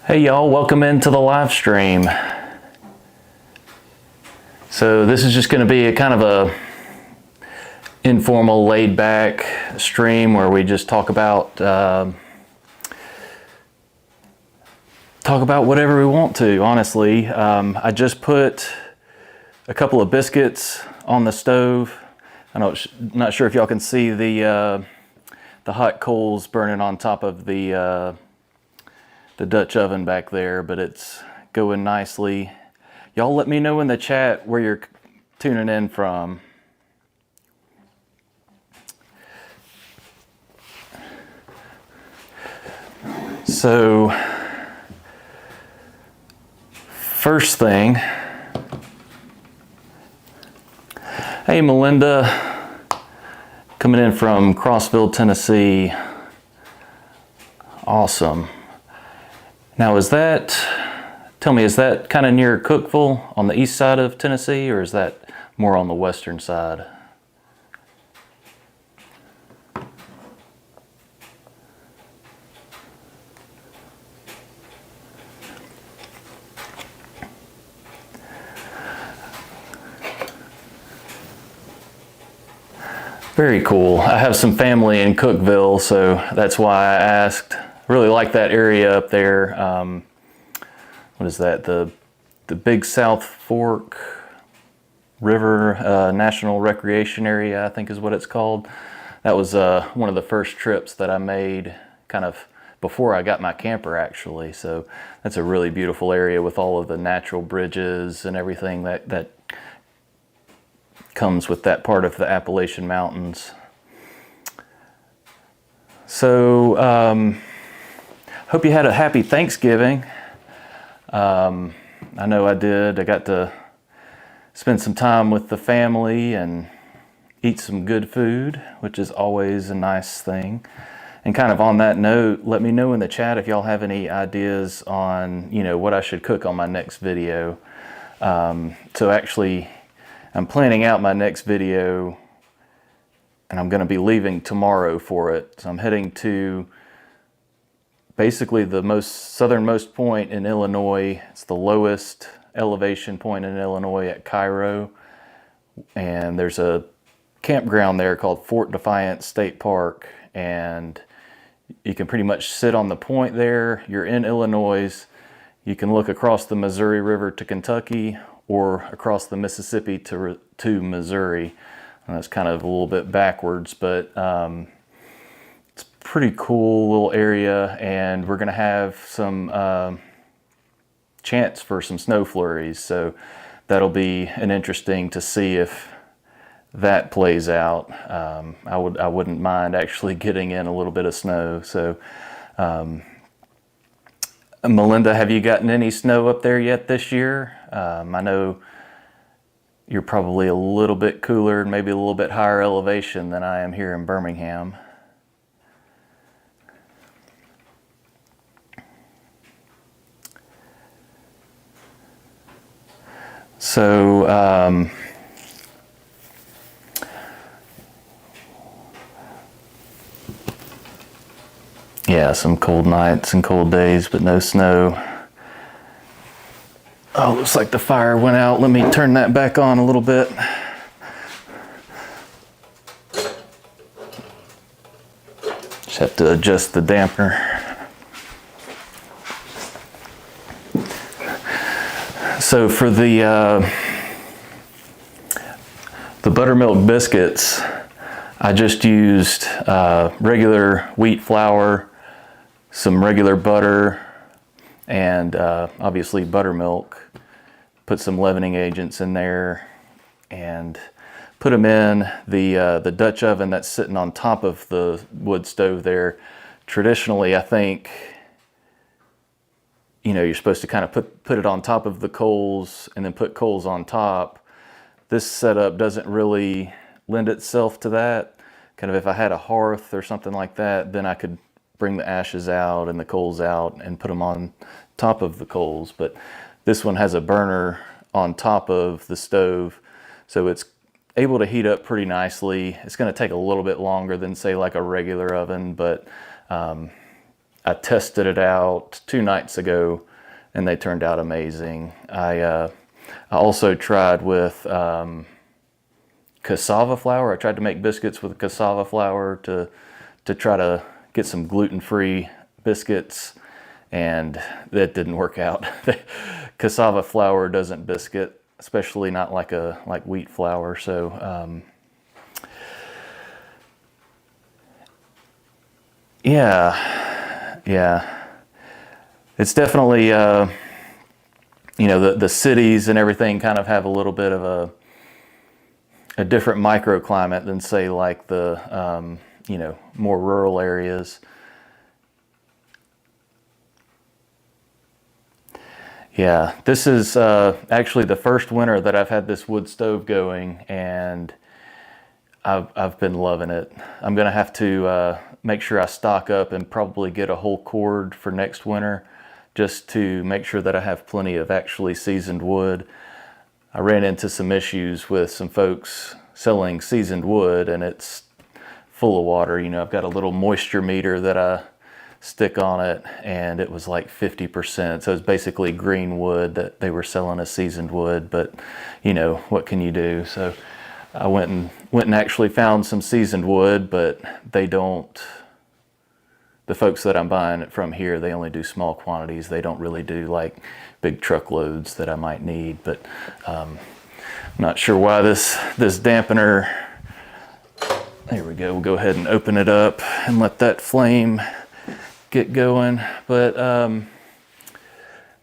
Hey y'all, welcome into the live stream. So this is just going to be a kind of a informal, laid back stream where we just talk about whatever we want to, honestly. I just put a couple of biscuits on the stove. I'm not sure if y'all can see the hot coals burning on top of the Dutch oven back there, but it's going nicely. Y'all let me know in the chat where you're tuning in from. So, first thing, hey Melinda, coming in from Crossville, Tennessee. Awesome. Now tell me, is that kind of near Cookeville on the east side of Tennessee, or is that more on the western side? Very cool. I have some family in Cookeville, so that's why I asked. Really like that area up there. What is that? The Big South Fork River National Recreation Area, I think is what it's called. That was one of the first trips that I made kind of before I got my camper, actually. So that's a really beautiful area with all of the natural bridges and everything that comes with that part of the Appalachian Mountains. So, hope you had a happy Thanksgiving. I know I did. I got to spend some time with the family and eat some good food, which is always a nice thing. And kind of on that note, let me know in the chat if y'all have any ideas on, what I should cook on my next video. So actually, I'm planning out my next video, and I'm going to be leaving tomorrow for it. So I'm heading to basically the southernmost point in Illinois. It's the lowest elevation point in Illinois at Cairo. And there's a campground there called Fort Defiance State Park. And you can pretty much sit on the point there. You're in Illinois. You can look across the Missouri River to Kentucky or across the Mississippi to Missouri. And that's kind of a little bit backwards, but pretty cool little area, and we're gonna have some chance for some snow flurries, so that'll be an interesting to see if that plays out. I wouldn't mind actually getting in a little bit of snow. So Melinda, have you gotten any snow up there yet this year? I know you're probably a little bit cooler and maybe a little bit higher elevation than I am here in Birmingham. So, yeah, some cold nights and cold days, but no snow. Oh, looks like the fire went out. Let me turn that back on a little bit. Just have to adjust the dampener. So for the buttermilk biscuits, I just used regular wheat flour, some regular butter, and obviously buttermilk. Put some leavening agents in there and put them in the Dutch oven that's sitting on top of the wood stove there. Traditionally, I think, you're supposed to kind of put it on top of the coals and then put coals on top. This setup doesn't really lend itself to that. Kind of if I had a hearth or something like that, then I could bring the ashes out and the coals out and put them on top of the coals. But this one has a burner on top of the stove, so it's able to heat up pretty nicely. It's going to take a little bit longer than, say, like a regular oven, but I tested it out 2 nights ago, and they turned out amazing. I also tried with cassava flour. I tried to make biscuits with cassava flour to try to get some gluten-free biscuits, and that didn't work out. Cassava flour doesn't biscuit, especially not like wheat flour. So yeah, it's definitely the cities and everything kind of have a little bit of a different microclimate than, say, like the more rural areas. Yeah, this is actually the first winter that I've had this wood stove going, and I've been loving it. I'm gonna have to make sure I stock up and probably get a whole cord for next winter, just to make sure that I have plenty of actually seasoned wood. I ran into some issues with some folks selling seasoned wood, and it's full of water. I've got a little moisture meter that I stick on it, and it was like 50%. So it's basically green wood that they were selling as seasoned wood, but what can you do? So I went and actually found some seasoned wood, but they don't, the folks that I'm buying it from here, they only do small quantities. They don't really do like big truckloads that I might need. But I'm not sure why this dampener, there we go, we'll go ahead and open it up and let that flame get going. But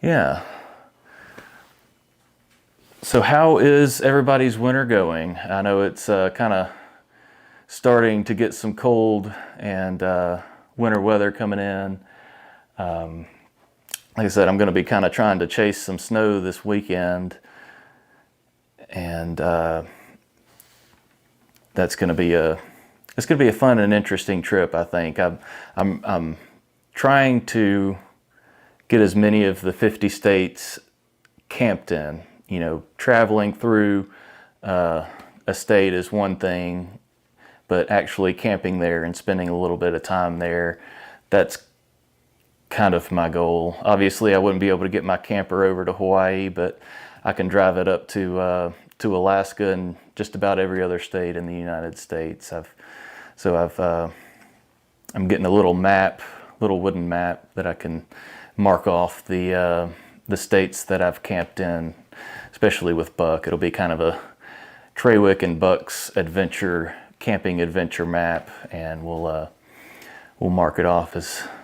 yeah, so how is everybody's winter going? I know it's kind of starting to get some cold and winter weather coming in. Like I said, I'm going to be kind of trying to chase some snow this weekend, and that's going to be a fun and interesting trip. I think I'm trying to get as many of the 50 states camped in. Traveling through a state is one thing, but actually camping there and spending a little bit of time there, that's kind of my goal. Obviously, I wouldn't be able to get my camper over to Hawaii, but I can drive it up to Alaska and just about every other state in the United States. I'm getting a little wooden map that I can mark off the states that I've camped in, especially with Buck. It'll be kind of a Trawick and Buck's camping adventure map, and we'll mark it off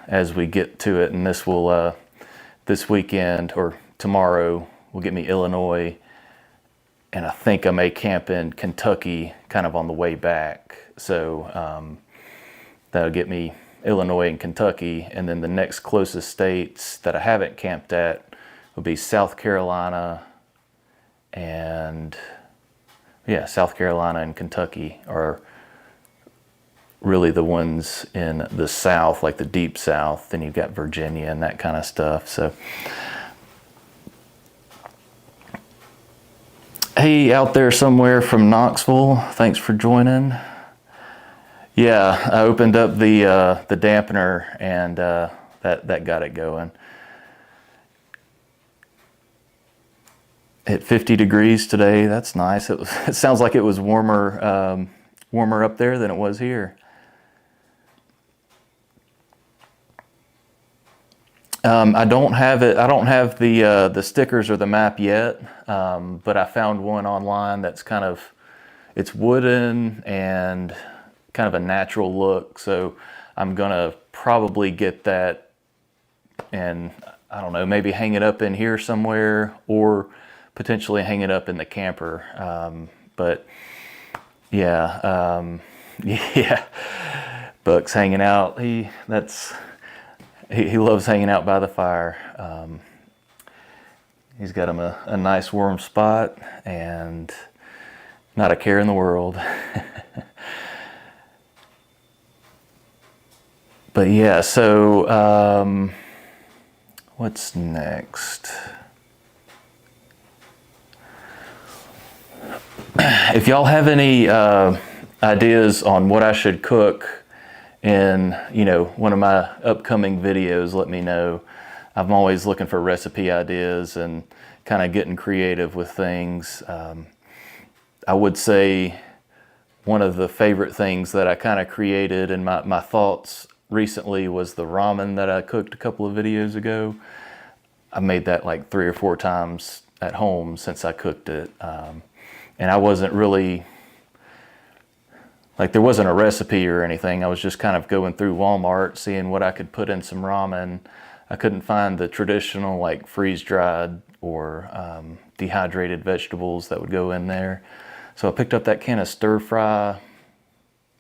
as we get to it. And this will this weekend or tomorrow will get me Illinois, and I think I may camp in Kentucky kind of on the way back. So that'll get me Illinois and Kentucky, and then the next closest states that I haven't camped at will be South Carolina and Kentucky are really the ones in the South, like the deep South. Then you've got Virginia and that kind of stuff. So, hey, out there somewhere from Knoxville, thanks for joining. Yeah, I opened up the dampener, and that got it going. Hit 50 degrees today. That's nice. It sounds like it was warmer up there than it was here. I don't have the stickers or the map yet, but I found one online that's it's wooden and kind of a natural look. So I'm gonna probably get that, and I don't know, maybe hang it up in here somewhere, or potentially hang it up in the camper. But yeah, yeah, Buck's hanging out. He loves hanging out by the fire. He's got him a nice warm spot and not a care in the world. But yeah, so what's next? If y'all have any ideas on what I should cook in, one of my upcoming videos, let me know. I'm always looking for recipe ideas and kind of getting creative with things. I would say one of the favorite things that I kind of created in my thoughts recently was the ramen that I cooked a couple of videos ago. I made that like 3 or 4 times at home since I cooked it. And I wasn't really, like, there wasn't a recipe or anything. I was just kind of going through Walmart, seeing what I could put in some ramen. I couldn't find the traditional like freeze-dried or dehydrated vegetables that would go in there. So I picked up that can of stir-fry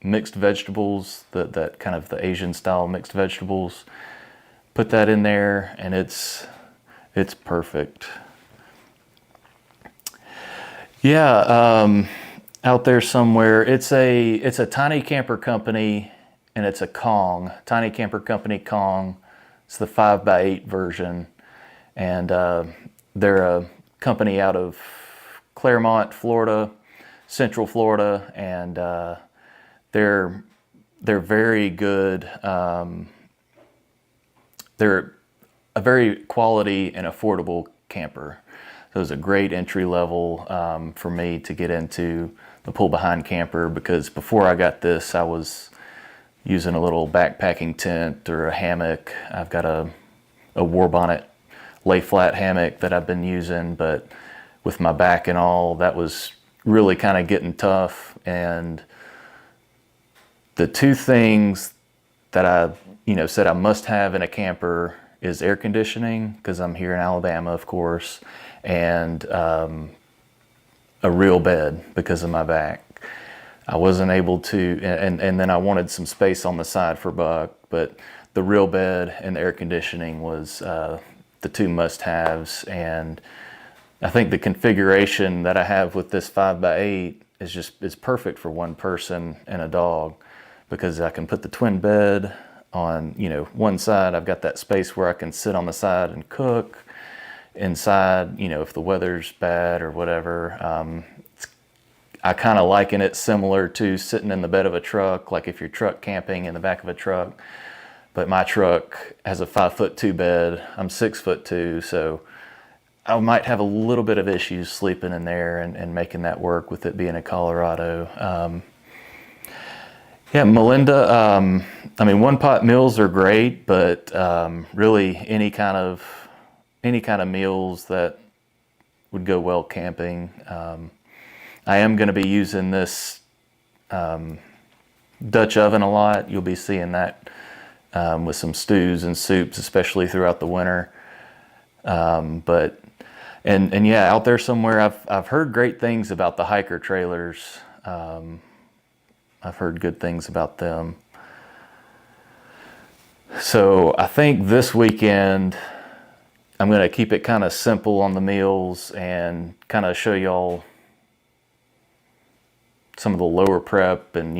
mixed vegetables, that kind of the Asian style mixed vegetables. Put that in there, and it's perfect. Yeah, out there somewhere, it's a Tiny Camper Company, and it's a Kong, Tiny Camper Company Kong. It's the 5x8 version, and they're a company out of Claremont, Florida, Central Florida, and they're very good. They're a very quality and affordable camper. So it was a great entry level for me to get into the pull behind camper, because before I got this, I was using a little backpacking tent or a hammock. I've got a war bonnet lay flat hammock that I've been using, but with my back and all, that was really kind of getting tough. And the 2 things that I said I must have in a camper is air conditioning, because I'm here in Alabama, of course, and a real bed because of my back. I wasn't able to, and then I wanted some space on the side for Buck, but the real bed and the air conditioning was the 2 must-haves. And I think the configuration that I have with this 5x8 is perfect for 1 person and a dog, because I can put the twin bed on, one side. I've got that space where I can sit on the side and cook. Inside, if the weather's bad or whatever, I kind of liken it similar to sitting in the bed of a truck, like if you're truck camping in the back of a truck. But my truck has a 5'2" bed. I'm 6'2", so I might have a little bit of issues sleeping in there and making that work with it being in Colorado. Yeah, Melinda, 1-pot meals are great, but really any kind of meals that would go well camping. I am going to be using this Dutch oven a lot. You'll be seeing that with some stews and soups, especially throughout the winter. But yeah, out there somewhere, I've heard great things about the hiker trailers. I've heard good things about them. So I think this weekend I'm going to keep it kind of simple on the meals and kind of show y'all some of the lower prep and,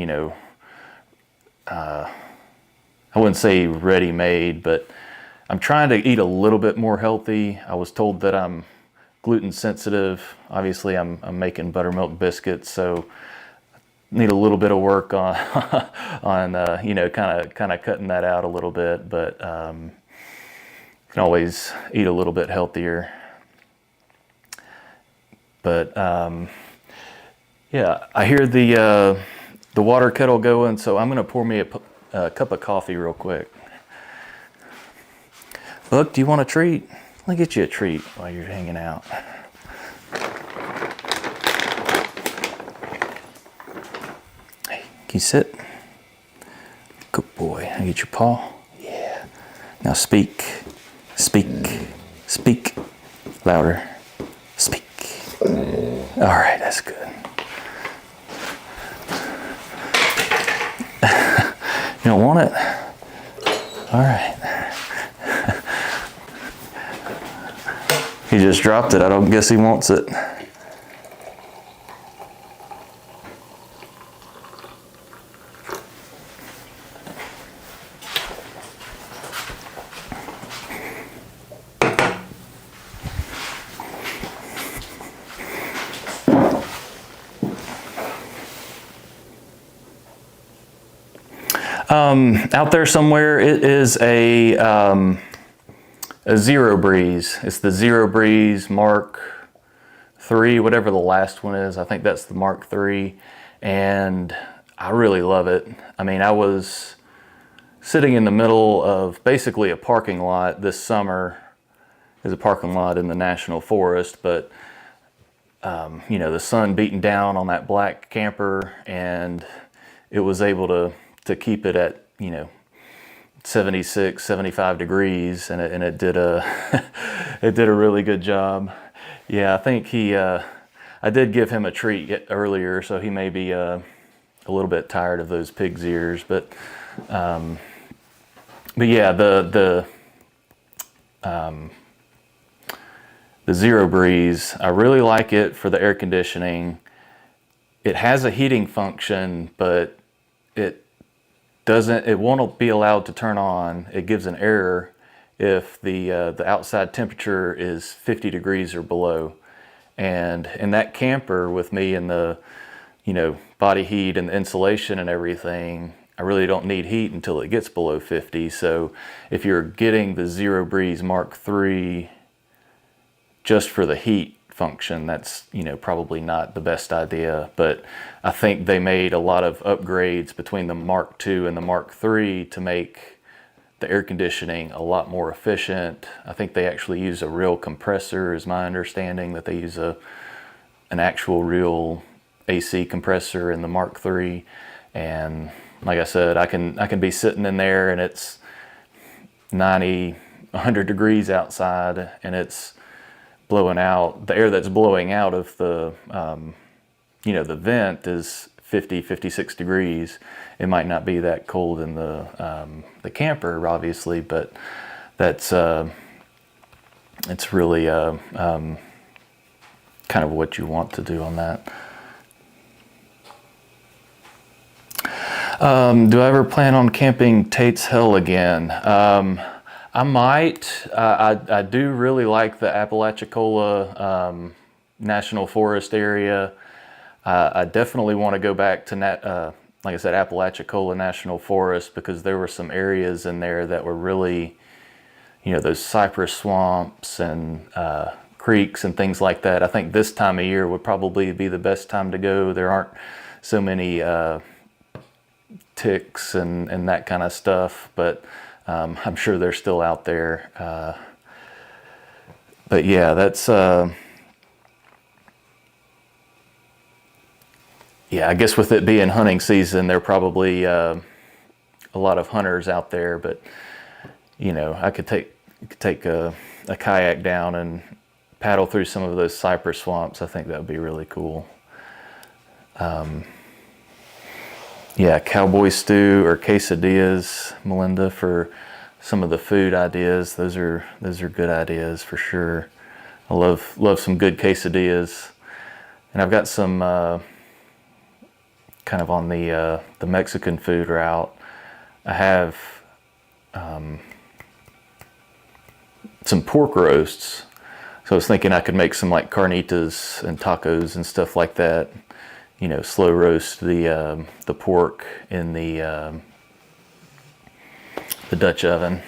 I wouldn't say ready-made, but I'm trying to eat a little bit more healthy. I was told that I'm gluten sensitive. Obviously, I'm making buttermilk biscuits, so need a little bit of work on kind of cutting that out a little bit, but can always eat a little bit healthier. But yeah, I hear the water kettle going, so I'm gonna pour me a cup of coffee real quick. Look, do you want a treat? Let me get you a treat while you're hanging out. Hey, can you sit? Good boy. I get your paw. Yeah. Now speak. Speak louder. Speak. All right, that's good. You don't want it? All right. He just dropped it. I don't guess he wants it. Out there somewhere, it is a Zero Breeze. It's the Zero Breeze Mark III, whatever the last one is. I think that's the Mark III, and I really love it. I mean, I was sitting in the middle of basically a parking lot this summer. There's a parking lot in the National Forest, but you know, the sun beating down on that black camper, and it was able to keep it at, you know, 76, 75 degrees, and it did a it did a really good job. Yeah, I think I did give him a treat earlier, so he may be a little bit tired of those pig's ears, but yeah, the Zero Breeze, I really like it for the air conditioning. It has a heating function, but it won't be allowed to turn on. It gives an error if the outside temperature is 50 degrees or below. And in that camper with me and the, you know, body heat and the insulation and everything, I really don't need heat until it gets below 50. So if you're getting the Zero Breeze Mark III just for the heat function, that's, you know, probably not the best idea. But I think they made a lot of upgrades between the Mark II and the Mark III to make the air conditioning a lot more efficient. I think they actually use a real compressor, is my understanding, that they use an actual real AC compressor in the Mark III. And like I said, I can be sitting in there and it's 90, 100 degrees outside, and it's blowing out, the air that's blowing out of the, you know, the vent is 50, 56 degrees. It might not be that cold in the camper, obviously, but that's, it's really kind of what you want to do on that. Do I ever plan on camping Tate's Hill again? I might. I do really like the Apalachicola National Forest area. I definitely want to go back to, like I said, Apalachicola National Forest, because there were some areas in there that were really, you know, those cypress swamps and creeks and things like that. I think this time of year would probably be the best time to go. There aren't so many ticks and that kind of stuff, but I'm sure they're still out there. But yeah, that's, yeah, I guess with it being hunting season, there are probably a lot of hunters out there, but you know, I could take a kayak down and paddle through some of those cypress swamps. I think that would be really cool. Yeah, cowboy stew or quesadillas, Melinda, for some of the food ideas. Those are good ideas for sure. I love some good quesadillas, and I've got some kind of on the Mexican food route. I have some pork roasts, so I was thinking I could make some like carnitas and tacos and stuff like that. You know, slow roast the pork in the Dutch oven.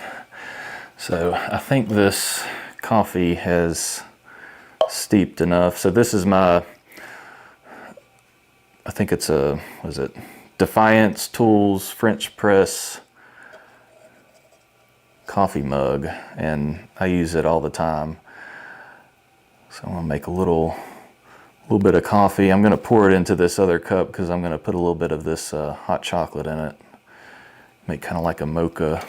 So I think this coffee has steeped enough. So this is my, I think it's a, what is it? Defiance Tools French Press coffee mug, and I use it all the time. So I'm gonna make a little bit of coffee. I'm gonna pour it into this other cup because I'm gonna put a little bit of this hot chocolate in it. Make kind of like a mocha.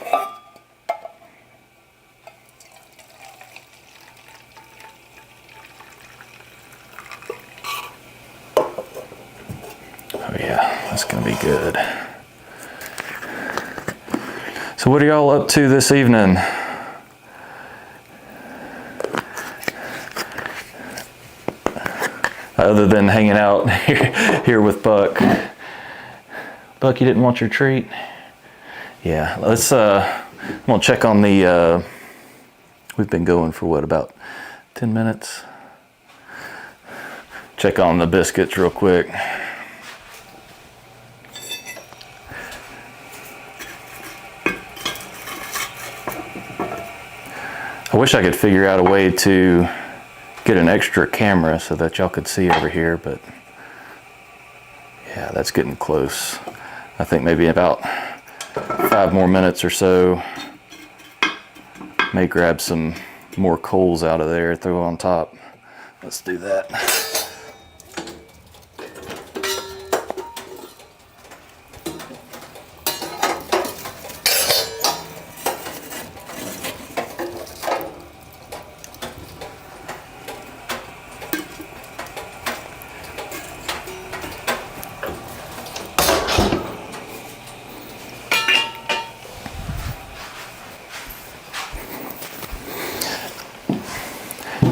Oh yeah, that's gonna be good. So what are y'all up to this evening? Other than hanging out here with Buck. Buck, you didn't want your treat? Yeah, let's, I'm gonna check on the, we've been going for what, about 10 minutes? Check on the biscuits real quick. I wish I could figure out a way to get an extra camera so that y'all could see over here, but yeah, that's getting close. I think maybe about 5 more minutes or so. May grab some more coals out of there, throw on top. Let's do that.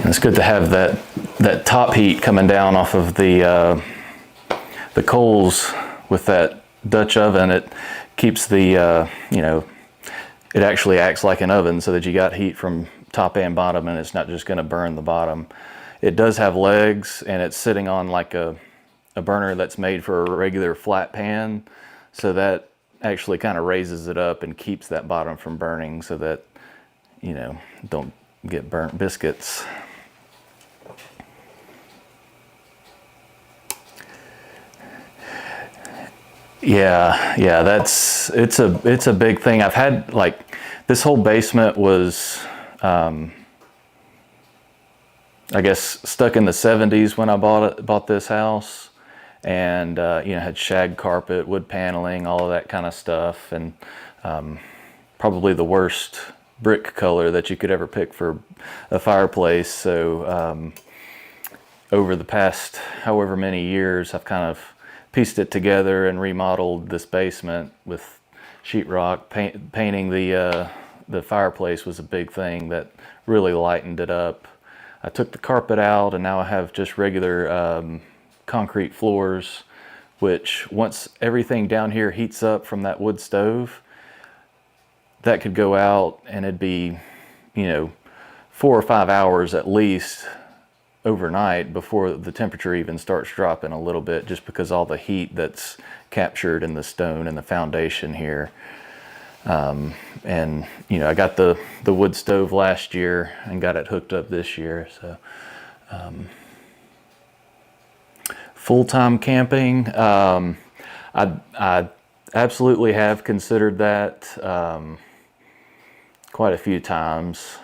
It's good to have that top heat coming down off of the coals with that Dutch oven. It keeps the it actually acts like an oven, so that you got heat from top and bottom, and it's not just going to burn the bottom. It does have legs, and it's sitting on like a burner that's made for a regular flat pan, so that actually kind of raises it up and keeps that bottom from burning, so that don't get burnt biscuits. Yeah, it's a big thing. I've had, like, this whole basement was, I guess, stuck in the 70s when I bought this house, and had shag carpet, wood paneling, all of that kind of stuff, and probably the worst brick color that you could ever pick for a fireplace. So over the past however many years, I've kind of pieced it together and remodeled this basement with sheetrock. Painting the fireplace was a big thing that really lightened it up. I took the carpet out, and now I have just regular concrete floors, which once everything down here heats up from that wood stove, that could go out and it'd be 4 or 5 hours at least overnight before the temperature even starts dropping a little bit, just because all the heat that's captured in the stone and the foundation here. And I got the wood stove last year and got it hooked up this year. So full-time camping, I absolutely have considered that quite a few times.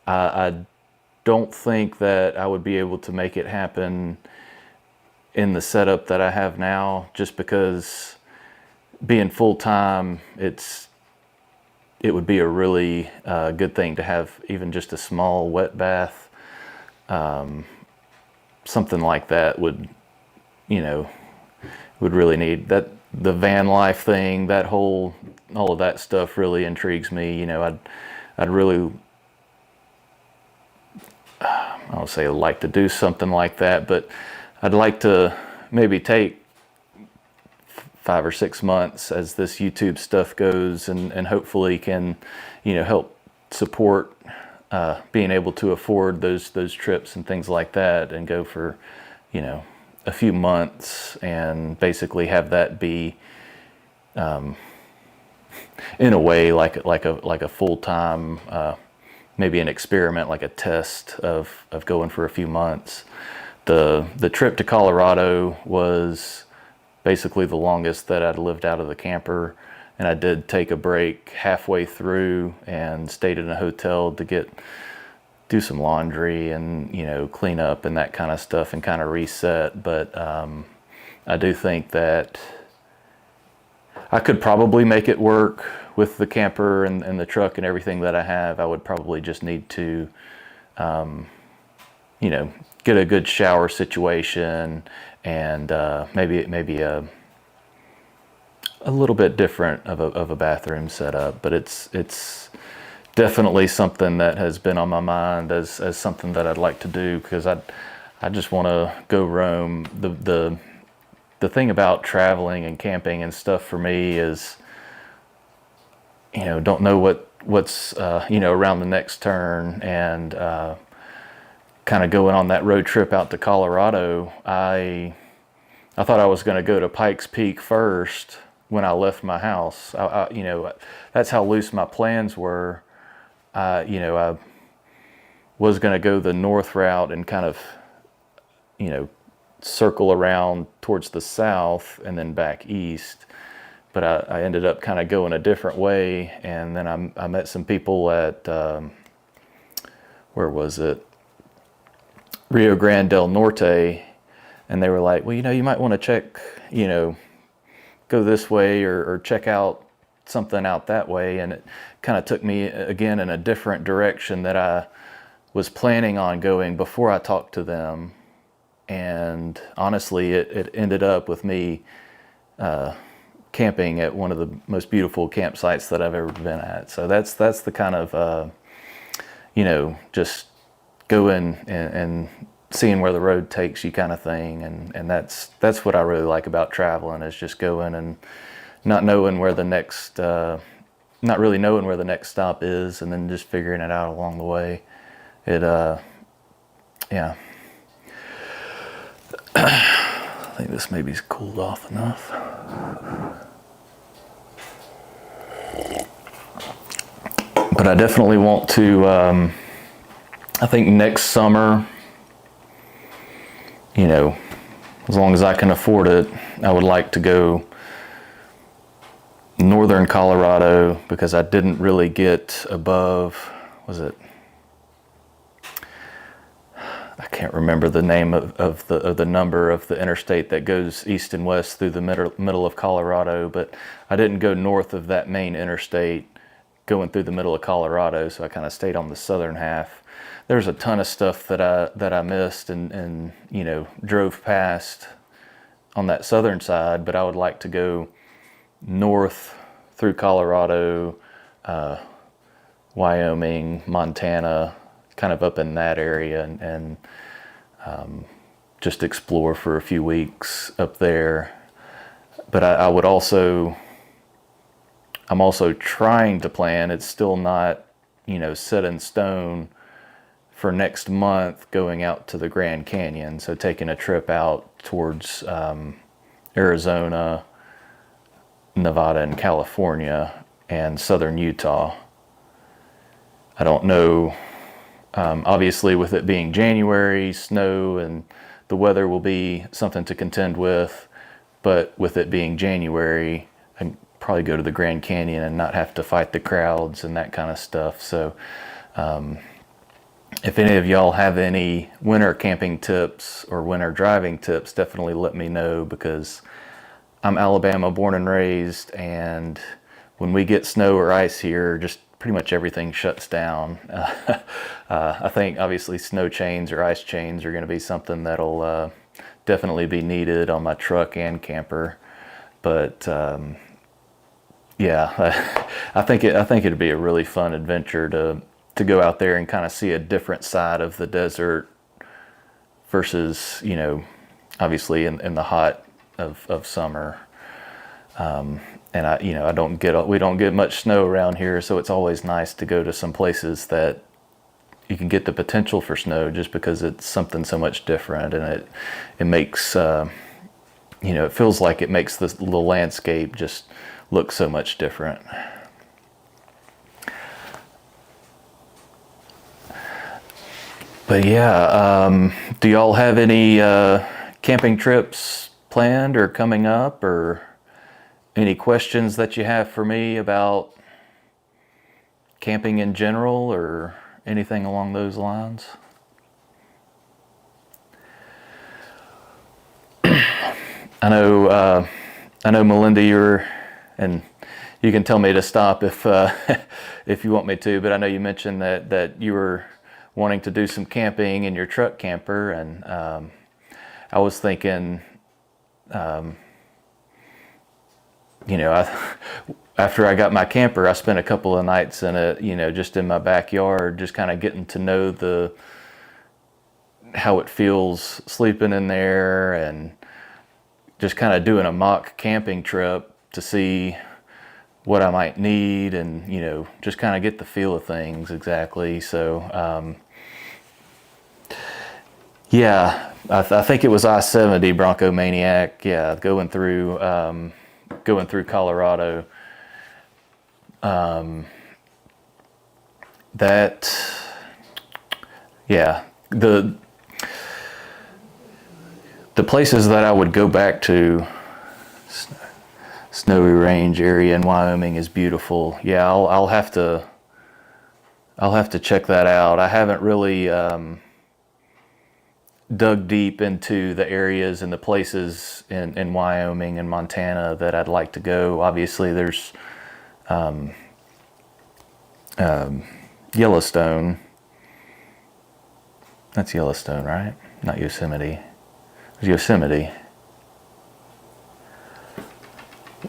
I don't think that I would be able to make it happen in the setup that I have now, just because being full-time, it would be a really good thing to have even just a small wet bath. Something like that would really need that. The van life thing, all of that stuff really intrigues me. I'd really, I don't say I'd like to do something like that, but I'd like to maybe take 5 or 6 months as this YouTube stuff goes, and hopefully can, help support being able to afford those trips and things like that, and go for, a few months, and basically have that be, in a way, like a full-time, maybe an experiment, like a test of going for a few months. The trip to Colorado was basically the longest that I'd lived out of the camper, and I did take a break halfway through and stayed in a hotel to do some laundry and clean up and that kind of stuff and kind of reset. But I do think that I could probably make it work with the camper and the truck and everything that I have. I would probably just need to get a good shower situation, and maybe a little bit different of a bathroom setup. But it's definitely something that has been on my mind as something that I'd like to do, because I just want to go roam. The thing about traveling and camping and stuff for me is, don't know what's around the next turn. And kind of going on that road trip out to Colorado, I thought I was going to go to Pikes Peak first when I left my house. That's how loose my plans were. I was going to go the north route and kind of, circle around towards the south and then back east. But I ended up kind of going a different way. And then I met some people at, where was it? Rio Grande del Norte. And they were like, well, you might want to check, go this way or check out something out that way. And it kind of took me again in a different direction that I was planning on going before I talked to them. And honestly, it ended up with me camping at one of the most beautiful campsites that I've ever been at. So that's the kind of, just going and seeing where the road takes you kind of thing. And that's what I really like about traveling, is just going and not knowing where the next, not really knowing where the next stop is, and then just figuring it out along the way. Yeah. I think this maybe's cooled off enough. But I definitely want to, I think next summer, as long as I can afford it, I would like to go northern Colorado, because I didn't really get above, I can't remember the name of the number of the interstate that goes east and west through the middle of Colorado, but I didn't go north of that main interstate going through the middle of Colorado, so I kind of stayed on the southern half. There's a ton of stuff that I missed and drove past on that southern side, but I would like to go north through Colorado, Wyoming, Montana, kind of up in that area, and just explore for a few weeks up there. But I'm also trying to plan, it's still not, set in stone, for next month going out to the Grand Canyon. So taking a trip out towards Arizona, Nevada, and California, and southern Utah. I don't know. Obviously, with it being January, snow, and the weather will be something to contend with. But with it being January, I'd probably go to the Grand Canyon and not have to fight the crowds and that kind of stuff. So if any of y'all have any winter camping tips or winter driving tips, definitely let me know, because I'm Alabama born and raised, and when we get snow or ice here, just pretty much everything shuts down. I think obviously snow chains or ice chains are going to be something that'll definitely be needed on my truck and camper. But yeah, I think it'd be a really fun adventure to go out there and kind of see a different side of the desert versus, obviously in the hot of summer. And we don't get much snow around here, so it's always nice to go to some places that you can get the potential for snow, just because it's something so much different, and it makes it feels like it makes the landscape just look so much different. But yeah, do y'all have any camping trips planned or coming up, or any questions that you have for me about camping in general or anything along those lines? I know, Melinda, and you can tell me to stop if if you want me to, but I know you mentioned that you were wanting to do some camping in your truck camper, and I was thinking, after I got my camper, I spent a couple of nights in it, just in my backyard, just kind of getting to know how it feels sleeping in there, and just kind of doing a mock camping trip to see what I might need, and just kind of get the feel of things exactly. So yeah, I think it was I-70 Bronco Maniac. Yeah, going through Colorado. That yeah, the places that I would go back to, Snowy Range area in Wyoming is beautiful. Yeah, I'll have to check that out. I haven't really dug deep into the areas and the places in Wyoming and Montana that I'd like to go. Obviously, there's Yellowstone. That's Yellowstone, right? Not Yosemite. It's Yosemite.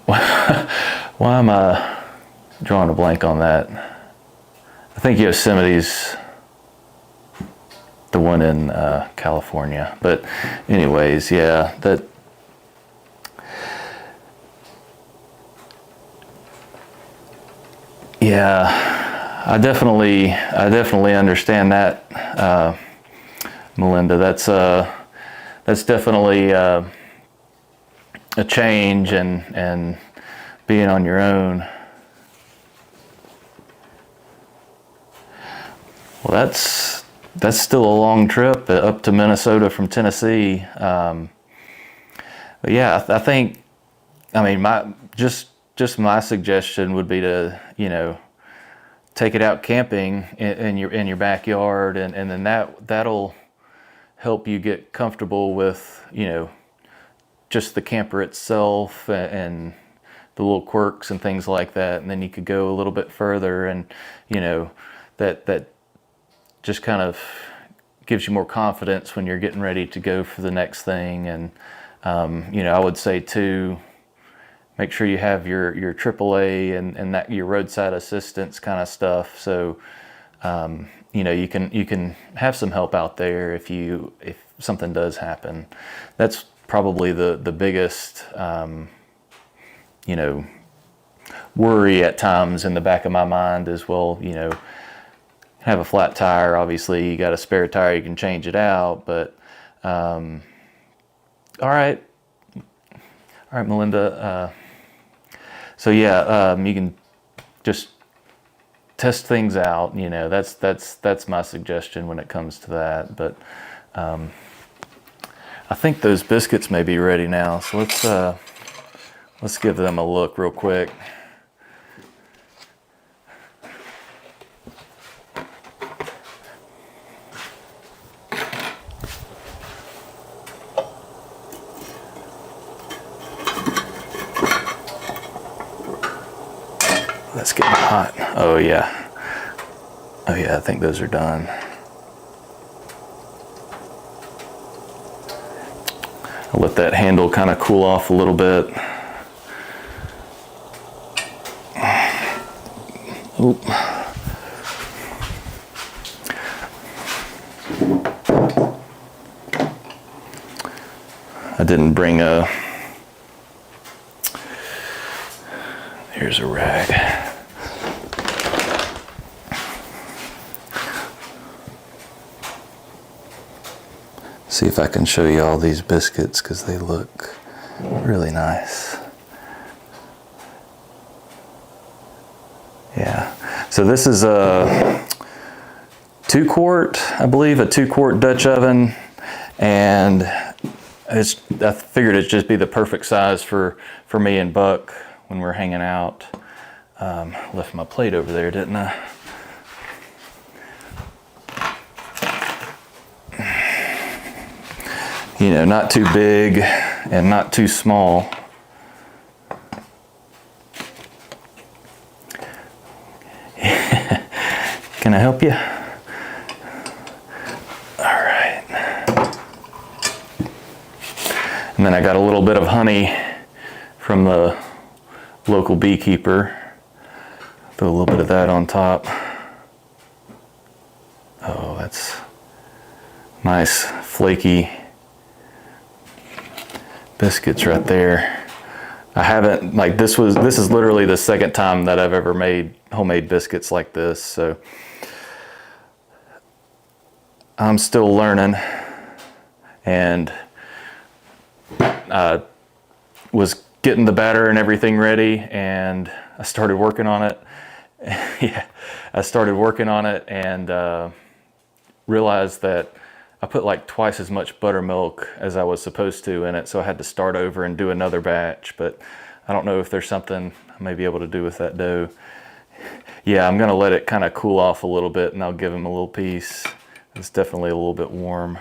Why am I drawing a blank on that? I think Yosemite's the one in California. But anyways, yeah, I definitely understand that, Melinda. That's definitely a change and being on your own. Well, that's still a long trip up to Minnesota from Tennessee. But yeah, I think, I mean, my suggestion would be to, take it out camping in your backyard, and then that'll help you get comfortable with, just the camper itself and the little quirks and things like that. And then you could go a little bit further, and that just kind of gives you more confidence when you're getting ready to go for the next thing. And I would say too, make sure you have your AAA and that your roadside assistance kind of stuff. So you can have some help out there if something does happen. That's probably the biggest worry at times in the back of my mind is, well, have a flat tire. Obviously, you got a spare tire, you can change it out. But all right, Melinda. So yeah, you can just test things out. That's my suggestion when it comes to that. But I think those biscuits may be ready now. So let's give them a look real quick. That's getting hot. Oh yeah, I think those are done. I'll let that handle kind of cool off a little bit. Oop. I didn't bring here's a rag. See if I can show you all these biscuits because they look really nice. Yeah. So this is a 2-quart, I believe, a 2-quart Dutch oven, and I figured it'd just be the perfect size for me and Buck when we're hanging out. Left my plate over there, didn't I? Not too big and not too small. Can I help you? All right. And then I got a little bit of honey from the local beekeeper. Throw a little bit of that on top. Oh, that's nice, flaky biscuits right there. I haven't, this is literally the second time that I've ever made homemade biscuits like this, so I'm still learning, and I was getting the batter and everything ready, and I started working on it. Yeah, I started working on it, and realized that I put like twice as much buttermilk as I was supposed to in it, so I had to start over and do another batch. But I don't know if there's something I may be able to do with that dough. Yeah, I'm gonna let it kind of cool off a little bit, and I'll give him a little piece. It's definitely a little bit warm.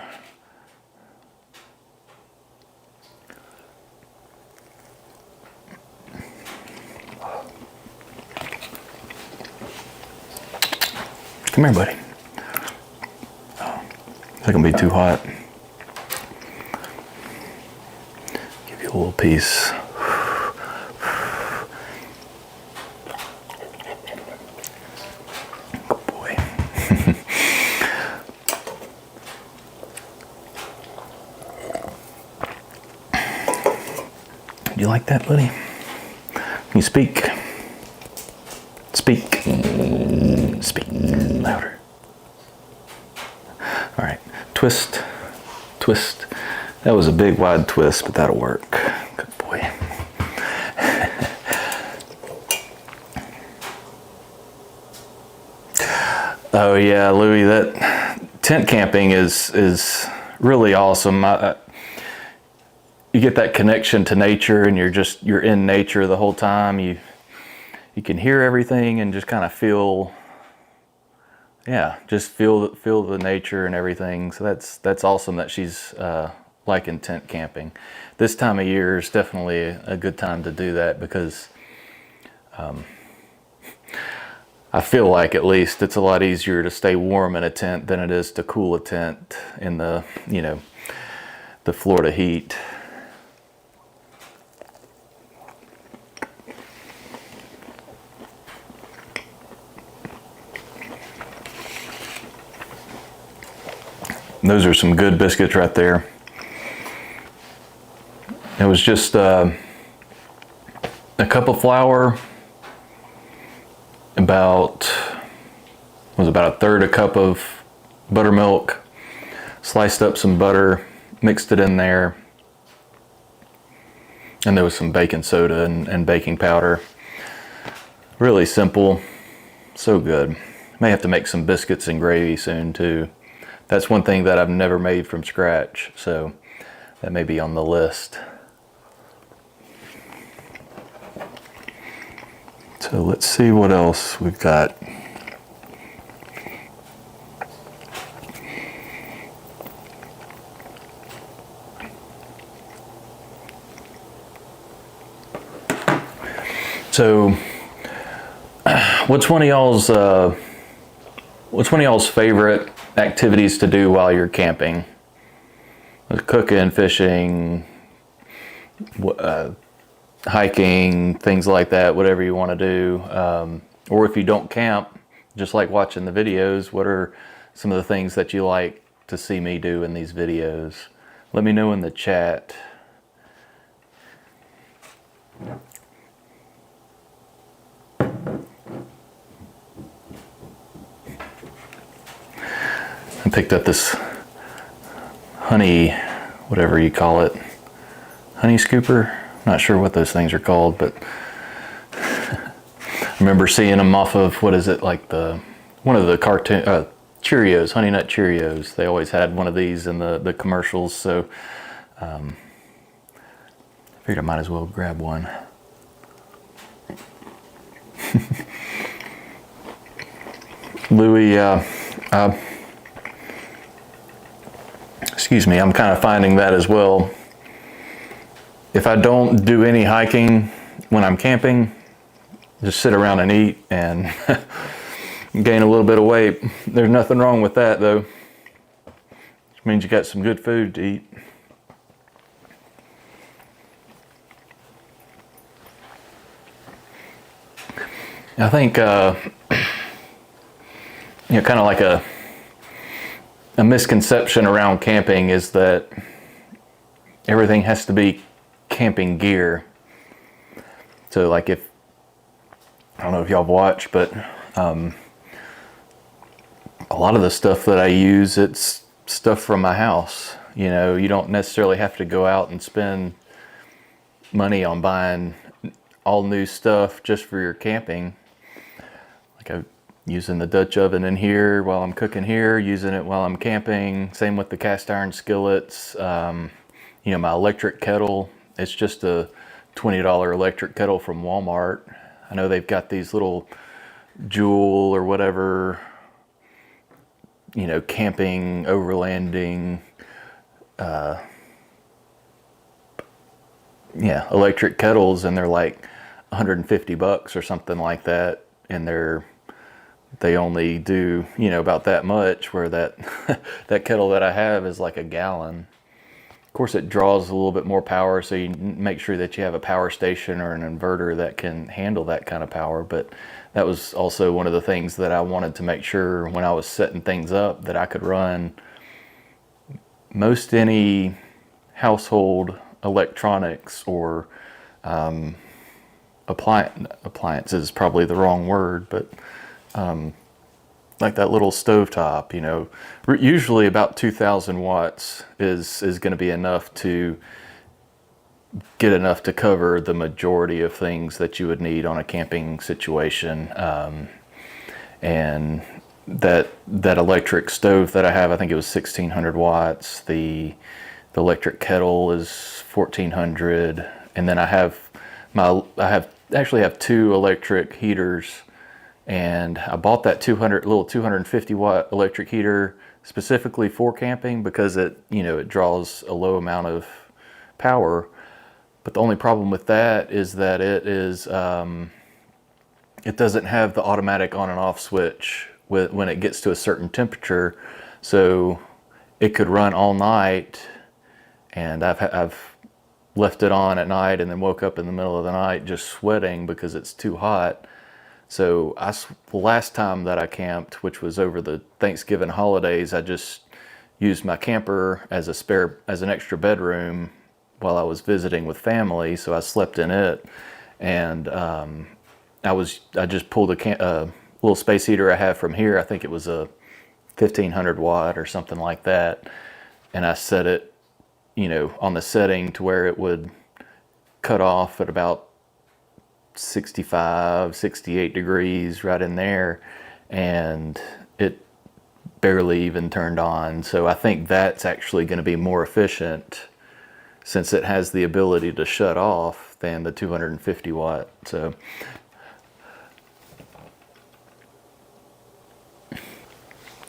Come here, buddy. Oh, it's not gonna be too hot. Give you a little piece. Good boy. Do you like that, buddy? Can you speak? Speak. Speak louder. All right, twist, twist. That was a big wide twist, but that'll work. Good boy. Oh yeah, Louie, that tent camping is really awesome. You get that connection to nature, and you're in nature the whole time. You can hear everything and just kind of feel, yeah, just feel the nature and everything. So that's awesome that she's liking tent camping. This time of year is definitely a good time to do that, because I feel like, at least, it's a lot easier to stay warm in a tent than it is to cool a tent in the, the Florida heat. Those are some good biscuits right there. It was just a cup of flour, about a third a cup of buttermilk, sliced up some butter, mixed it in there, and there was some baking soda and baking powder. Really simple, so good. May have to make some biscuits and gravy soon too. That's one thing that I've never made from scratch, so that may be on the list. So let's see what else we've got. So what's one of y'all's favorite activities to do while you're camping? Cooking, fishing, hiking, things like that, whatever you want to do. Or if you don't camp, just like watching the videos, what are some of the things that you like to see me do in these videos? Let me know in the chat. I picked up this honey, whatever you call it, honey scooper. Not sure what those things are called, but I remember seeing them off of, what is it, like one of the cartoon Cheerios, Honey Nut Cheerios. They always had one of these in the commercials, so I figured I might as well grab one. Louie, excuse me, I'm kind of finding that as well. If I don't do any hiking when I'm camping, just sit around and eat and gain a little bit of weight. There's nothing wrong with that, though. Which means you got some good food to eat. I think, kind of like a misconception around camping is that everything has to be camping gear. So like, I don't know if y'all have watched, but a lot of the stuff that I use, it's stuff from my house. You don't necessarily have to go out and spend money on buying all new stuff just for your camping. Like using the Dutch oven in here while I'm cooking here, using it while I'm camping. Same with the cast iron skillets. My electric kettle, it's just a $20 electric kettle from Walmart. I know they've got these little Jewel or whatever, camping, overlanding, electric kettles, and they're like $150 or something like that. And they only do, about that much, where that that kettle that I have is like a gallon. Of course, it draws a little bit more power, so you make sure that you have a power station or an inverter that can handle that kind of power. But that was also one of the things that I wanted to make sure when I was setting things up, that I could run most any household electronics, or appliance is probably the wrong word, but like that little stovetop, usually about 2,000 watts is going to be enough to get enough to cover the majority of things that you would need on a camping situation. And that electric stove that I have, I think it was 1,600 watts. The electric kettle is 1,400, and then I actually have two electric heaters. And I bought that 250 watt electric heater specifically for camping, because it draws a low amount of power. But the only problem with that is that it doesn't have the automatic on and off switch when it gets to a certain temperature. So it could run all night, and I've left it on at night and then woke up in the middle of the night just sweating because it's too hot. So the last time that I camped, which was over the Thanksgiving holidays, I just used my camper as an extra bedroom while I was visiting with family. So I slept in it, and I just pulled a little space heater I have from here. I think it was a 1,500 watt or something like that, and I set it, on the setting to where it would cut off at about 65, 68 degrees, right in there, and it barely even turned on. So I think that's actually going to be more efficient, since it has the ability to shut off, than the 250 watt. So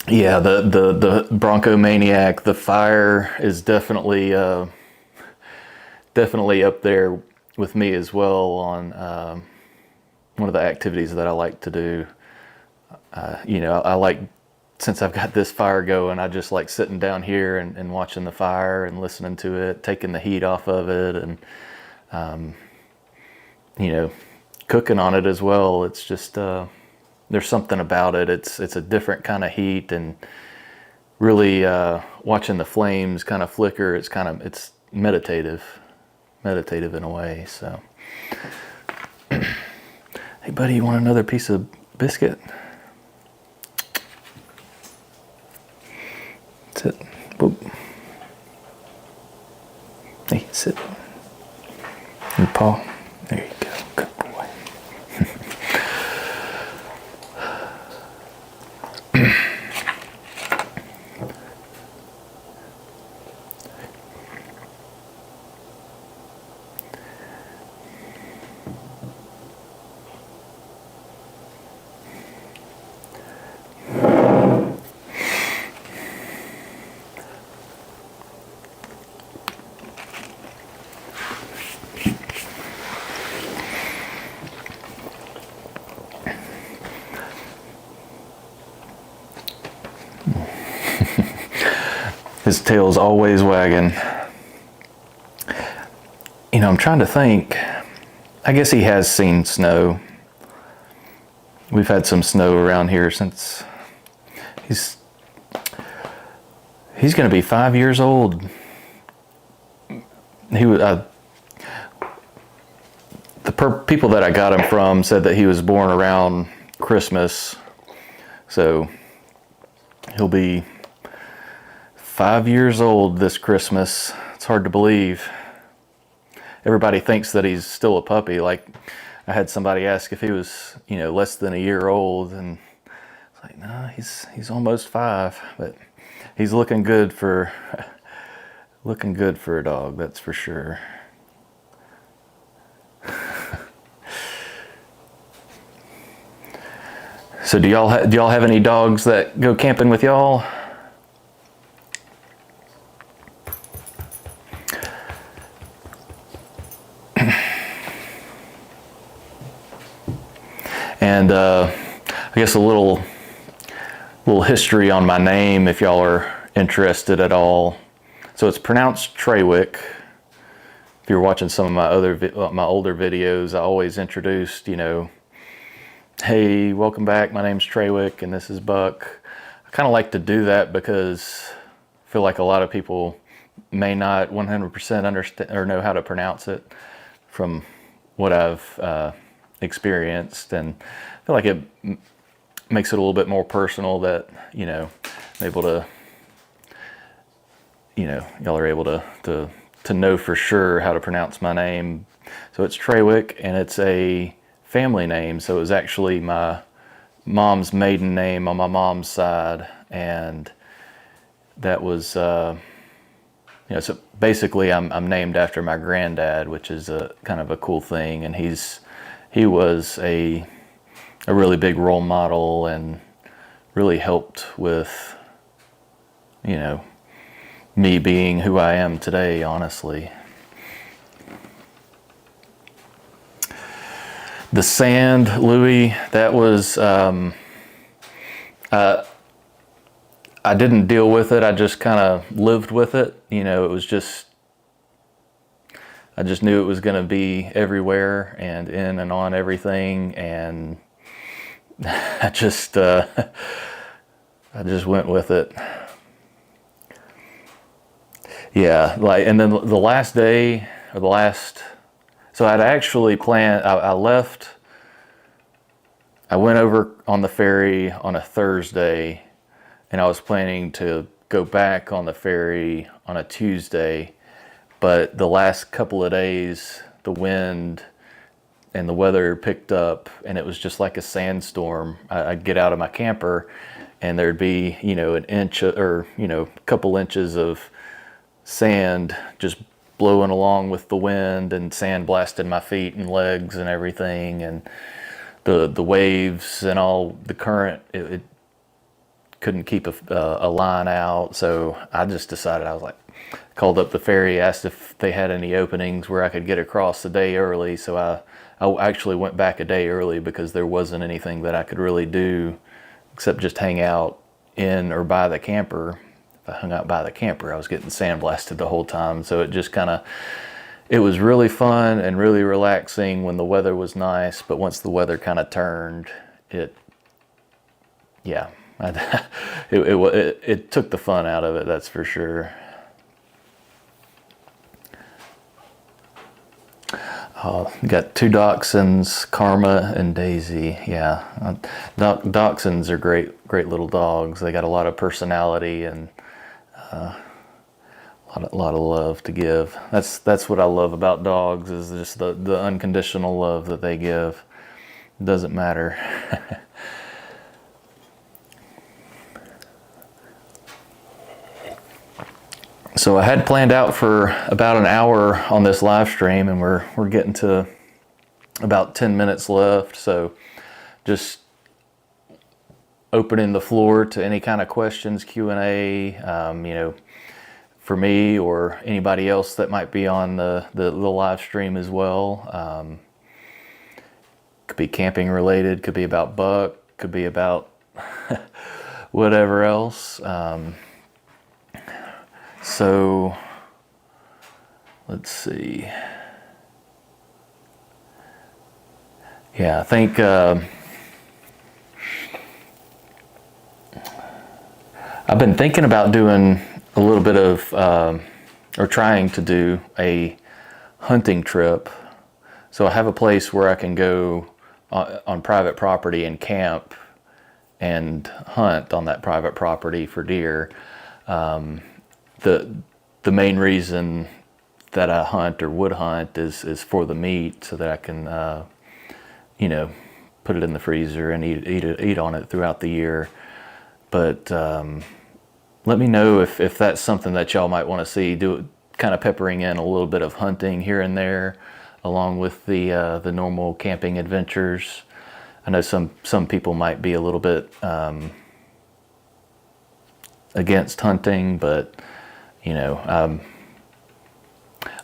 yeah, the Bronco Maniac, the Fire is definitely up there with me as well on one of the activities that I like to do. I like, since I've got this fire going, I just like sitting down here and watching the fire and listening to it, taking the heat off of it, and cooking on it as well. It's just there's something about it. It's a different kind of heat, and really watching the flames kind of flicker. It's meditative in a way. So, hey buddy, you want another piece of biscuit? Sit. Whoop. Hey, sit. Your paw. There you go. Good boy. His tail's always wagging. I'm trying to think. I guess he has seen snow. We've had some snow around here since he's going to be 5 years old. The people that I got him from said that he was born around Christmas, so he'll be 5 years old this Christmas. It's hard to believe. Everybody thinks that he's still a puppy. Like, I had somebody ask if he was, less than a year old, and Like, no, he's almost 5, but he's looking good for a dog, that's for sure. So do y'all have any dogs that go camping with y'all? And I guess a little history on my name, if y'all are interested at all. So it's pronounced Treywick. If you're watching some of my older videos, I always introduced, hey, welcome back. My name's Treywick, and this is Buck. I kind of like to do that because I feel like a lot of people may not 100% understand or know how to pronounce it from what I've experienced, and I feel like it makes it a little bit more personal that I'm able to y'all are able to know for sure how to pronounce my name. So it's Treywick, and it's a family name, so it was actually my mom's maiden name on my mom's side, and that was so basically I'm named after my granddad, which is a kind of a cool thing, and he was a really big role model and really helped with me being who I am today, honestly. The sand, Louis, that was I didn't deal with it. I just kind of lived with it. It was just, I just knew it was going to be everywhere and in and on everything, and I just went with it. Yeah, and then the last day, so I'd actually planned, I left, I went over on the ferry on a Thursday, and I was planning to go back on the ferry on a Tuesday, but the last couple of days, the wind and the weather picked up, and it was just like a sandstorm. I'd get out of my camper, and there'd be, an inch or, a couple inches of sand just blowing along with the wind, and sand blasted my feet and legs and everything, and the waves and all the current, it couldn't keep a line out. So I just decided, I was like, called up the ferry, asked if they had any openings where I could get across a day early. So I actually went back a day early because there wasn't anything that I could really do except just hang out in or by the camper. If I hung out by the camper, I was getting sandblasted the whole time. So it just it was really fun and really relaxing when the weather was nice. But once the weather kind of turned, it took the fun out of it, that's for sure. Got 2 dachshunds, Karma and Daisy. Yeah, dachshunds are great little dogs. They got a lot of personality and a lot of love to give. That's what I love about dogs, is just the unconditional love that they give. It doesn't matter. So I had planned out for about an hour on this live stream, and we're getting to about 10 minutes left. So just opening the floor to any kind of questions, Q&A, for me or anybody else that might be on the live stream as well. Could be camping related, could be about Buck, could be about whatever else. So let's see. Yeah, I think I've been thinking about doing a little bit of, or trying to do a hunting trip. So I have a place where I can go on private property and camp and hunt on that private property for deer. The main reason that I hunt or would hunt is for the meat, so that I can, put it in the freezer and eat on it throughout the year. But let me know if that's something that y'all might want to see. Do kind of peppering in a little bit of hunting here and there, along with the normal camping adventures. I know some people might be a little bit against hunting, but you know,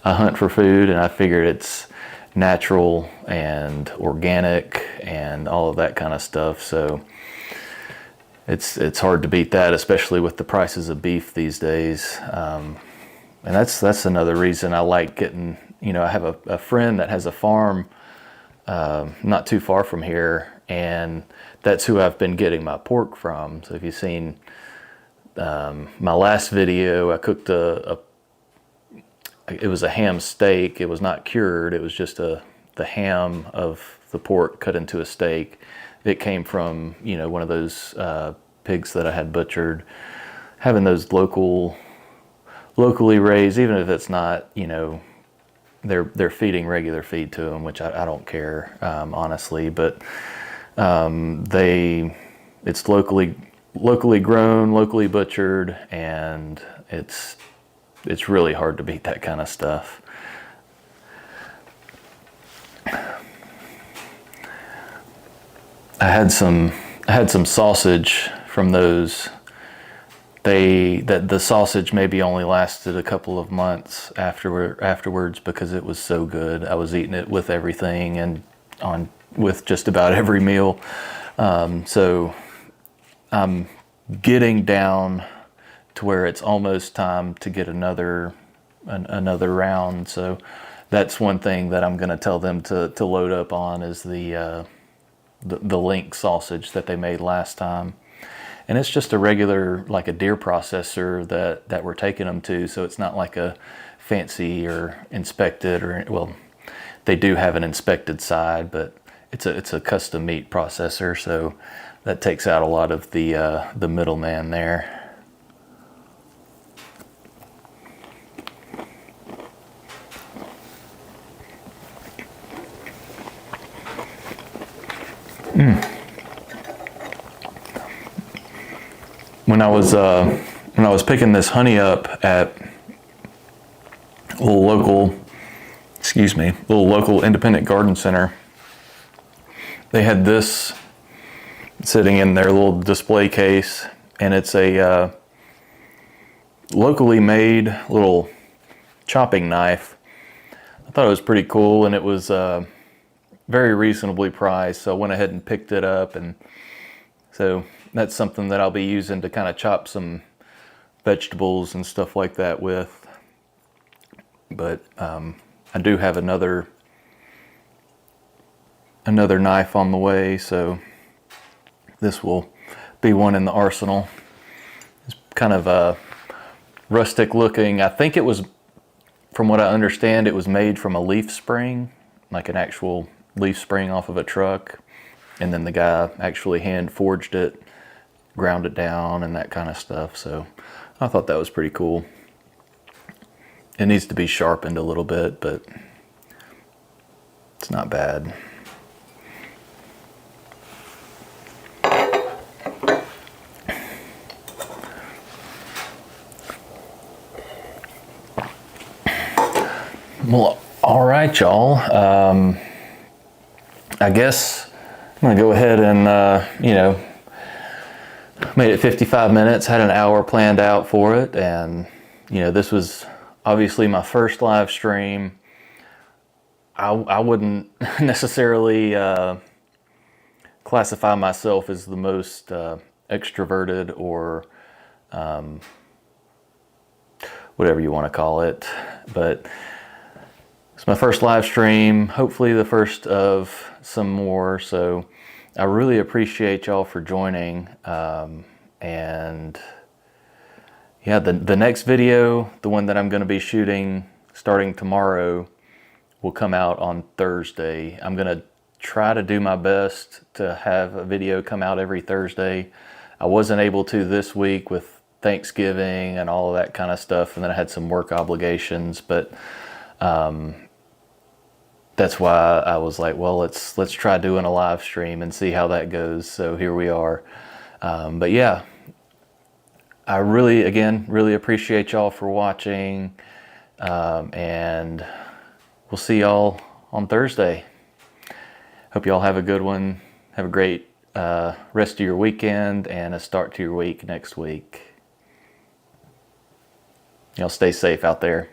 I hunt for food, and I figured it's natural and organic and all of that kind of stuff. So it's hard to beat that, especially with the prices of beef these days. And that's another reason I like getting, you know, I have a friend that has a farm not too far from here, and that's who I've been getting my pork from. So if you've seen my last video, I cooked it was a ham steak. It was not cured. It was just the ham of the pork cut into a steak. It came from, you know, one of those pigs that I had butchered. Having those locally raised, even if it's not, you know, they're feeding regular feed to them, which I don't care, honestly. But it's locally grown, locally butchered, and it's really hard to beat that kind of stuff. I had some sausage from those. The sausage maybe only lasted a couple of months afterwards because it was so good. I was eating it with everything and with just about every meal. So I'm getting down to where it's almost time to get another round. So that's one thing that I'm going to tell them to load up on is the link sausage that they made last time. And it's just a regular, like a deer processor that we're taking them to. So it's not like a fancy or inspected, or, well, they do have an inspected side, but it's a custom meat processor. So that takes out a lot of the middleman there. When I was picking this honey up at a little local independent garden center, they had this sitting in their little display case, and it's a locally made little chopping knife. I thought it was pretty cool, and it was very reasonably priced, so I went ahead and picked it up. And so that's something that I'll be using to kind of chop some vegetables and stuff like that with. But I do have another knife on the way, so this will be one in the arsenal. It's kind of rustic looking. I think it was, from what I understand, it was made from a leaf spring, like an actual leaf spring off of a truck, and then the guy actually hand forged it, ground it down, and that kind of stuff. So I thought that was pretty cool. It needs to be sharpened a little bit, but it's not bad. Well, all right, y'all. I guess I'm gonna go ahead and made it 55 minutes, had an hour planned out for it, and this was obviously my first live stream. I wouldn't necessarily classify myself as the most extroverted or whatever you want to call it, but it's my first live stream, hopefully the first of some more. So I really appreciate y'all for joining. And yeah, the next video, the one that I'm going to be shooting starting tomorrow, will come out on Thursday. I'm going to try to do my best to have a video come out every Thursday. I wasn't able to this week with Thanksgiving and all of that kind of stuff, and then I had some work obligations, but that's why I was like, well, let's try doing a live stream and see how that goes. So here we are. But yeah, I really appreciate y'all for watching. And we'll see y'all on Thursday. Hope y'all have a good one. Have a great rest of your weekend and a start to your week next week. Y'all stay safe out there.